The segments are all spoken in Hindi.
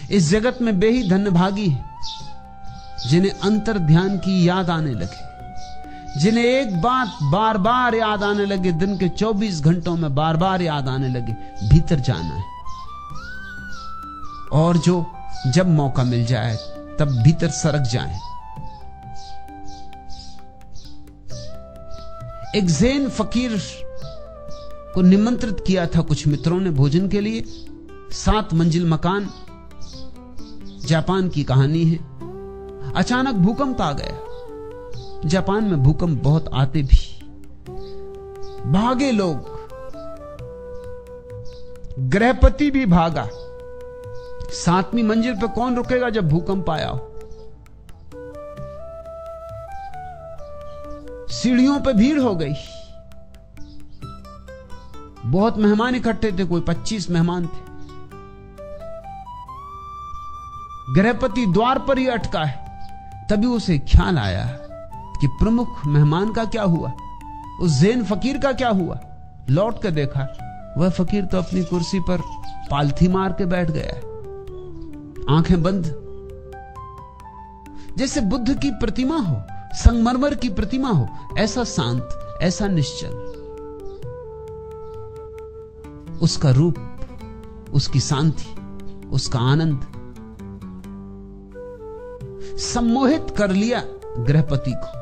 इस जगत में वे ही धन्यभागी हैं जिन्हें अंतर ध्यान की याद आने लगे, जिन्हें एक बात बार बार याद आने लगे, दिन के 24 घंटों में बार बार याद आने लगे, भीतर जाना है। और जो जब मौका मिल जाए तब भीतर सरक जाए। एक ज़ैन फकीर को निमंत्रित किया था कुछ मित्रों ने भोजन के लिए। 7 मंजिल मकान, जापान की कहानी है। अचानक भूकंप आ गया। जापान में भूकंप बहुत आते भी, भागे लोग, गृहपति भी भागा। 7वीं मंजिल पे कौन रुकेगा जब भूकंप आया हो। सीढ़ियों पे भीड़ हो गई, बहुत मेहमान इकट्ठे थे, कोई 25 मेहमान थे। गृहपति द्वार पर ही अटका है। तभी उसे ख्याल आया कि प्रमुख मेहमान का क्या हुआ, उस ज़ैन फकीर का क्या हुआ। लौट कर देखा, वह फकीर तो अपनी कुर्सी पर पालथी मार के बैठ गया है, आंखें बंद, जैसे बुद्ध की प्रतिमा हो, संगमरमर की प्रतिमा हो, ऐसा शांत, ऐसा निश्चल। उसका रूप, उसकी शांति, उसका आनंद सम्मोहित कर लिया गृहपति को।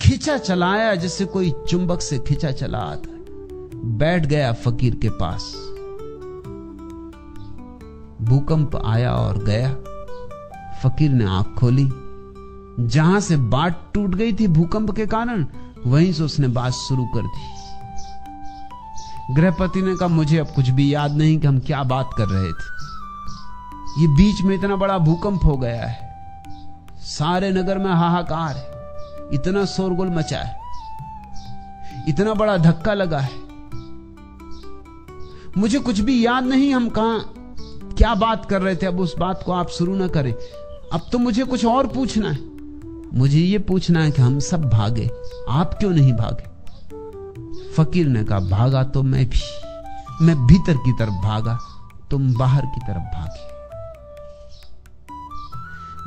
खींचा चलाया जैसे कोई चुंबक से खींचा चला आता है। बैठ गया फकीर के पास। भूकंप आया और गया। फकीर ने आंख खोली। जहां से बात टूट गई थी भूकंप के कारण, वहीं से उसने बात शुरू कर दी। गृहपति ने कहा, मुझे अब कुछ भी याद नहीं कि हम क्या बात कर रहे थे। ये बीच में इतना बड़ा भूकंप हो गया है, सारे नगर में हाहाकार है, इतना शोरगुल मचा है, इतना बड़ा धक्का लगा है, मुझे कुछ भी याद नहीं हम कहां क्या बात कर रहे थे। अब उस बात को आप शुरू ना करें। अब तो मुझे कुछ और पूछना है। मुझे ये पूछना है कि हम सब भागे, आप क्यों नहीं भागे। फकीर ने कहा, भागा तो मैं भी, मैं भीतर की तरफ भागा, तुम बाहर की तरफ भागे।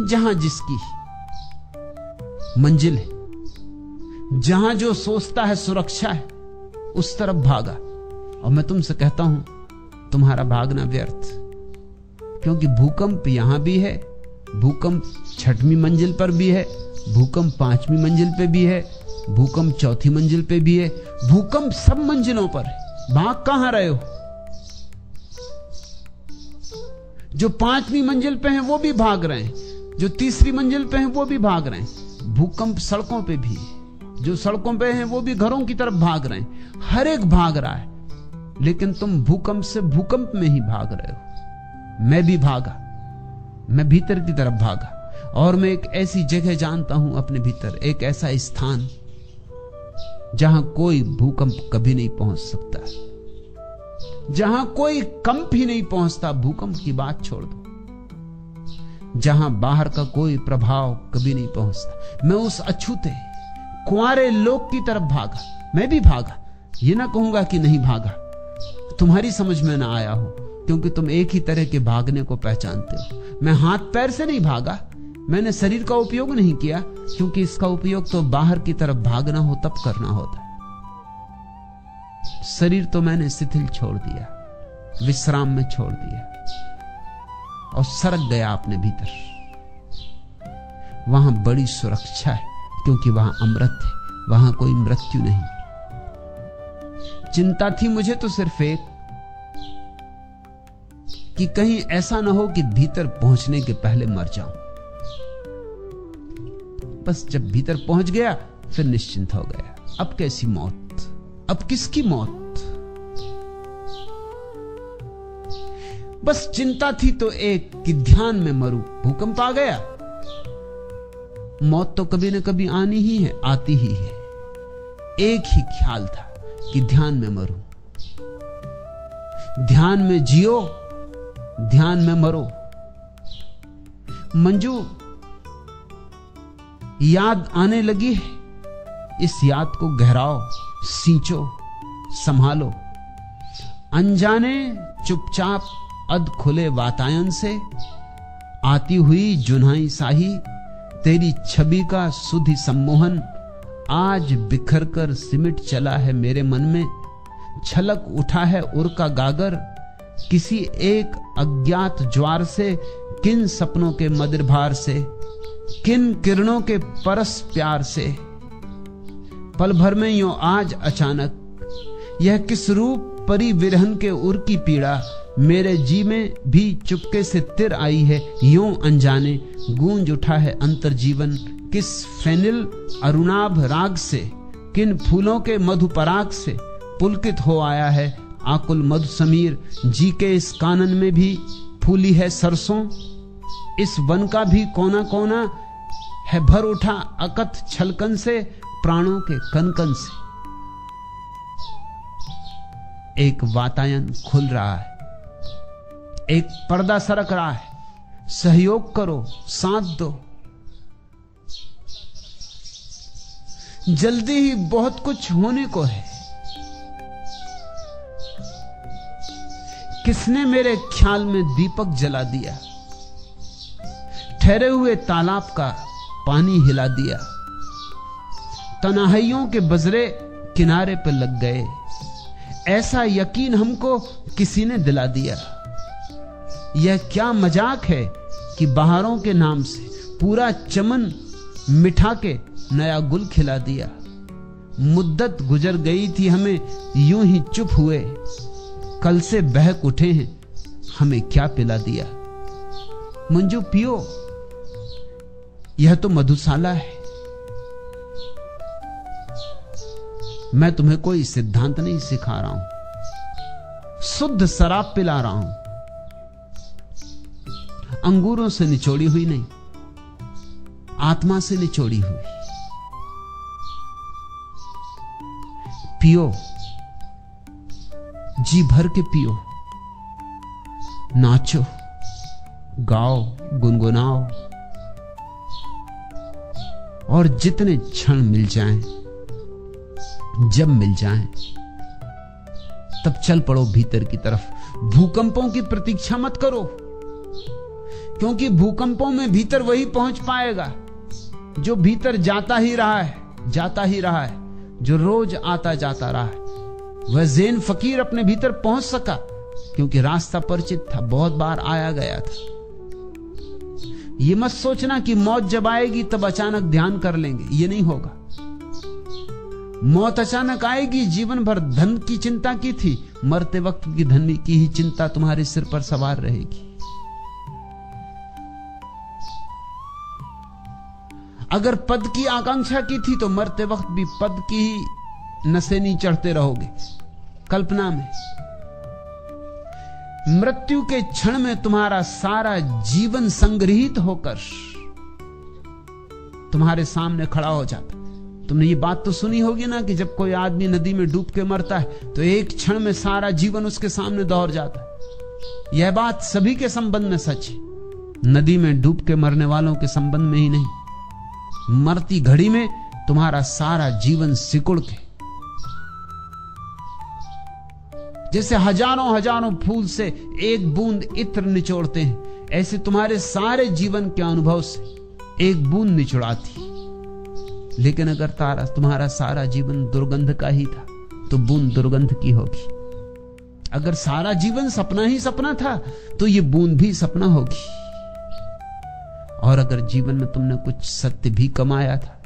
जहां जिसकी मंजिल है, जहां जो सोचता है सुरक्षा है, उस तरफ भागा। और मैं तुमसे कहता हूं, तुम्हारा भागना व्यर्थ, क्योंकि भूकंप यहां भी है, भूकंप 6वीं मंजिल पर भी है, भूकंप 5वीं मंजिल पे भी है, भूकंप 4थी मंजिल पे भी है, भूकंप सब मंजिलों पर है। भाग कहां रहे हो। जो 5वीं मंजिल पे हैं वो भी भाग रहे हैं, जो 3री मंजिल पे हैं वो भी भाग रहे हैं। भूकंप सड़कों पे भी है, जो सड़कों पे हैं वो भी घरों की तरफ भाग रहे हैं। हर एक भाग रहा है, लेकिन तुम भूकंप से भूकंप में ही भाग रहे हो। मैं भी भागा, मैं भीतर की तरफ भागा, और मैं एक ऐसी जगह जानता हूं अपने भीतर, एक ऐसा स्थान जहां कोई भूकंप कभी नहीं पहुंच सकता, जहां कोई कंप ही नहीं पहुंचता। भूकंप की बात छोड़ दो, जहां बाहर का कोई प्रभाव कभी नहीं पहुंचता। मैं उस अछूते कुंवारे लोक की तरफ भागा। मैं भी भागा, ये ना कहूंगा कि नहीं भागा, तुम्हारी समझ में ना आया हो, क्योंकि तुम एक ही तरह के भागने को पहचानते हो। मैं हाथ पैर से नहीं भागा, मैंने शरीर का उपयोग नहीं किया, क्योंकि इसका उपयोग तो बाहर की तरफ भागना हो तब करना होता है। शरीर तो मैंने शिथिल छोड़ दिया, विश्राम में छोड़ दिया और सरक गया अपने भीतर। वहां बड़ी सुरक्षा है, क्योंकि वहां अमृत है, वहां कोई मृत्यु नहीं। चिंता थी मुझे तो सिर्फ एक, कि कहीं ऐसा ना हो कि भीतर पहुंचने के पहले मर जाऊं। बस जब भीतर पहुंच गया फिर निश्चिंत हो गया। अब कैसी मौत, अब किसकी मौत। बस चिंता थी तो एक, कि ध्यान में मरूं। भूकंप आ गया, मौत तो कभी न कभी आनी ही है, आती ही है। एक ही ख्याल था कि ध्यान में मरूं, ध्यान में जियो, ध्यान में मरो। मंजू, याद आने लगी है, इस याद को गहराओ, सींचो, संभालो। अनजाने, चुपचाप, अध खुले वातायन से आती हुई जुन्हाई साही, तेरी छवि का सुधि सम्मोहन आज बिखर कर सिमट चला है मेरे मन में। छलक उठा है उर का गागर किसी एक अज्ञात ज्वार से, किन सपनों के मदिर भार से, किन किरणों के परस प्यार से। पल भर में यूं आज अचानक यह किस रूप परी विरहन के उर की पीड़ा, मेरे जी में भी चुपके से तिर आई है यूं अनजाने। गूंज उठा है अंतर जीवन किस फेनिल अरुणाभ राग से, किन फूलों के मधुपराग से पुलकित हो आया है आकुल मधु समीर। जी के इस कानन में भी फूली है सरसों, इस वन का भी कोना कोना है भर उठा अकथ छलकन से, प्राणों के कनकन से। एक वातायन खुल रहा है, एक पर्दा सरक रहा है। सहयोग करो, साथ दो। जल्दी ही बहुत कुछ होने को है। किसने मेरे ख्याल में दीपक जला दिया, ठहरे हुए तालाब का पानी हिला दिया। तन्हाइयों के बजरे किनारे पर लग गए, ऐसा यकीन हमको किसी ने दिला दिया। यह क्या मजाक है कि बहारों के नाम से पूरा चमन मिठा के नया गुल खिला दिया। मुद्दत गुजर गई थी हमें यूं ही चुप हुए, कल से बहक उठे हैं हमें क्या पिला दिया। मंजू पियो, यह तो मधुशाला है। मैं तुम्हें कोई सिद्धांत नहीं सिखा रहा हूं, शुद्ध शराब पिला रहा हूं, अंगूरों से निचोड़ी हुई नहीं, आत्मा से निचोड़ी हुई। पियो, जी भर के पियो, नाचो, गाओ, गुनगुनाओ, और जितने क्षण मिल जाएं, जब मिल जाएं, तब चल पड़ो भीतर की तरफ। भूकंपों की प्रतीक्षा मत करो, क्योंकि भूकंपों में भीतर वही पहुंच पाएगा जो भीतर जाता ही रहा है, जाता ही रहा है, जो रोज आता जाता रहा है। वह ज़ैन फकीर अपने भीतर पहुंच सका क्योंकि रास्ता परिचित था, बहुत बार आया गया था। यह मत सोचना कि मौत जब आएगी तब अचानक ध्यान कर लेंगे, यह नहीं होगा। मौत अचानक आएगी। जीवन भर धन की चिंता की थी, मरते वक्त की धन की ही चिंता तुम्हारे सिर पर सवार रहेगी। अगर पद की आकांक्षा की थी तो मरते वक्त भी पद की ही नसेनी चढ़ते रहोगे कल्पना में। मृत्यु के क्षण में तुम्हारा सारा जीवन संग्रहित होकर तुम्हारे सामने खड़ा हो जाता। तुमने ये बात तो सुनी होगी ना कि जब कोई आदमी नदी में डूब के मरता है तो एक क्षण में सारा जीवन उसके सामने दौड़ जाता है। यह बात सभी के संबंध में सच है, नदी में डूब के मरने वालों के संबंध में ही नहीं। मरती घड़ी में तुम्हारा सारा जीवन सिकुड़ के, जैसे हजारों हजारों फूल से एक बूंद इत्र निचोड़ते हैं, ऐसे तुम्हारे सारे जीवन के अनुभव से एक बूंद निचोड़ाती। लेकिन अगर तुम्हारा सारा जीवन दुर्गंध का ही था तो बूंद दुर्गंध की होगी। अगर सारा जीवन सपना ही सपना था तो ये बूंद भी सपना होगी। और अगर जीवन में तुमने कुछ सत्य भी कमाया था,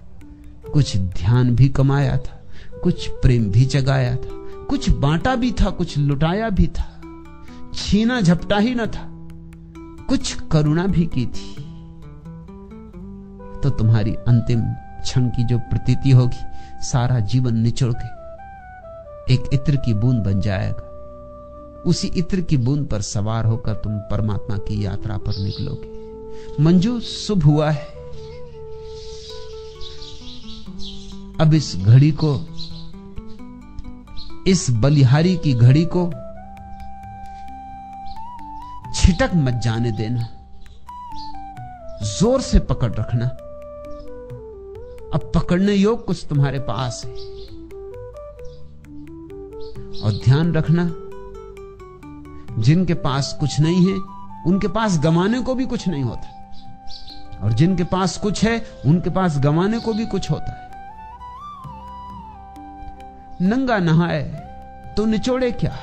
कुछ ध्यान भी कमाया था, कुछ प्रेम भी जगाया था, कुछ बांटा भी था, कुछ लुटाया भी था, छीना झपटा ही न था, कुछ करुणा भी की थी, तो तुम्हारी अंतिम क्षण की जो प्रतीति होगी, सारा जीवन निचोड़ के एक इत्र की बूंद बन जाएगा। उसी इत्र की बूंद पर सवार होकर तुम परमात्मा की यात्रा पर निकलोगे। मंजू, शुभ हुआ है। अब इस घड़ी को, इस बलिहारी की घड़ी को छिटक मत जाने देना, जोर से पकड़ रखना। अब पकड़ने योग कुछ तुम्हारे पास है, और ध्यान रखना जिनके पास कुछ नहीं है उनके पास गंवाने को भी कुछ नहीं होता, और जिनके पास कुछ है उनके पास गंवाने को भी कुछ होता है। नंगा नहाए तो निचोड़े क्या।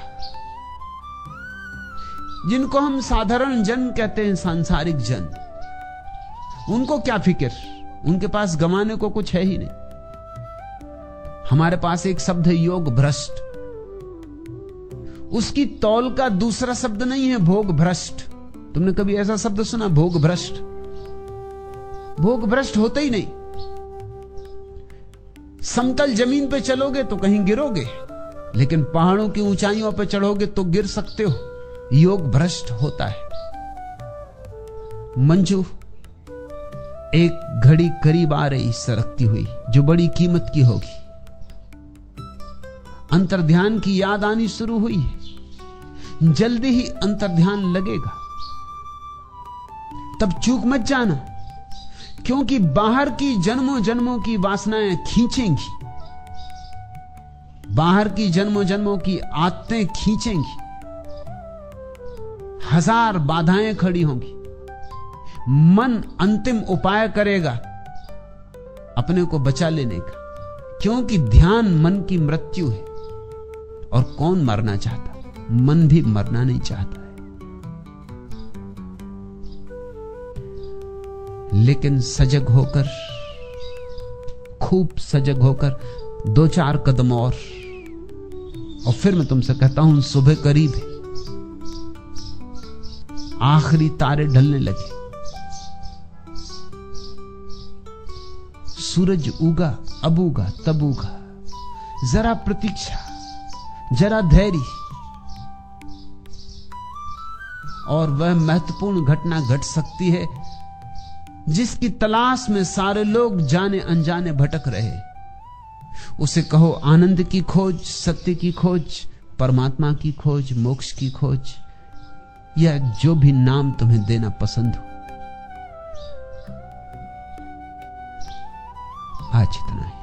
जिनको हम साधारण जन कहते हैं, सांसारिक जन, उनको क्या फिक्र, उनके पास गंवाने को कुछ है ही नहीं। हमारे पास एक शब्द है योग भ्रष्ट, उसकी तौल का दूसरा शब्द नहीं है भोग भ्रष्ट। तुमने कभी ऐसा शब्द सुना, भोग भ्रष्ट? भोग भ्रष्ट होता ही नहीं। समतल जमीन पे चलोगे तो कहीं गिरोगे, लेकिन पहाड़ों की ऊंचाइयों पे चढ़ोगे तो गिर सकते हो। योग भ्रष्ट होता है। मंजू, एक घड़ी करीब आ रही सरकती हुई जो बड़ी कीमत की होगी। अंतर्ध्यान की याद आनी शुरू हुई है, जल्दी ही अंतर्ध्यान लगेगा। तब चूक मत जाना, क्योंकि बाहर की जन्मों जन्मों की वासनाएं खींचेंगी, बाहर की जन्मों जन्मों की आदतें खींचेंगी, हजार बाधाएं खड़ी होंगी। मन अंतिम उपाय करेगा अपने को बचा लेने का, क्योंकि ध्यान मन की मृत्यु है। और कौन मरना चाहता? मन भी मरना नहीं चाहता है। लेकिन सजग होकर, खूब सजग होकर 2-4 कदम और फिर मैं तुमसे कहता हूं सुबह करीब है, आखिरी तारे ढलने लगे, सूरज उगा, अब उगा, तब उगा। जरा प्रतीक्षा, जरा धैर्य, और वह महत्वपूर्ण घटना घट सकती है जिसकी तलाश में सारे लोग जाने अनजाने भटक रहे। उसे कहो आनंद की खोज, सत्य की खोज, परमात्मा की खोज, मोक्ष की खोज, या जो भी नाम तुम्हें देना पसंद हो। आज इतना ही।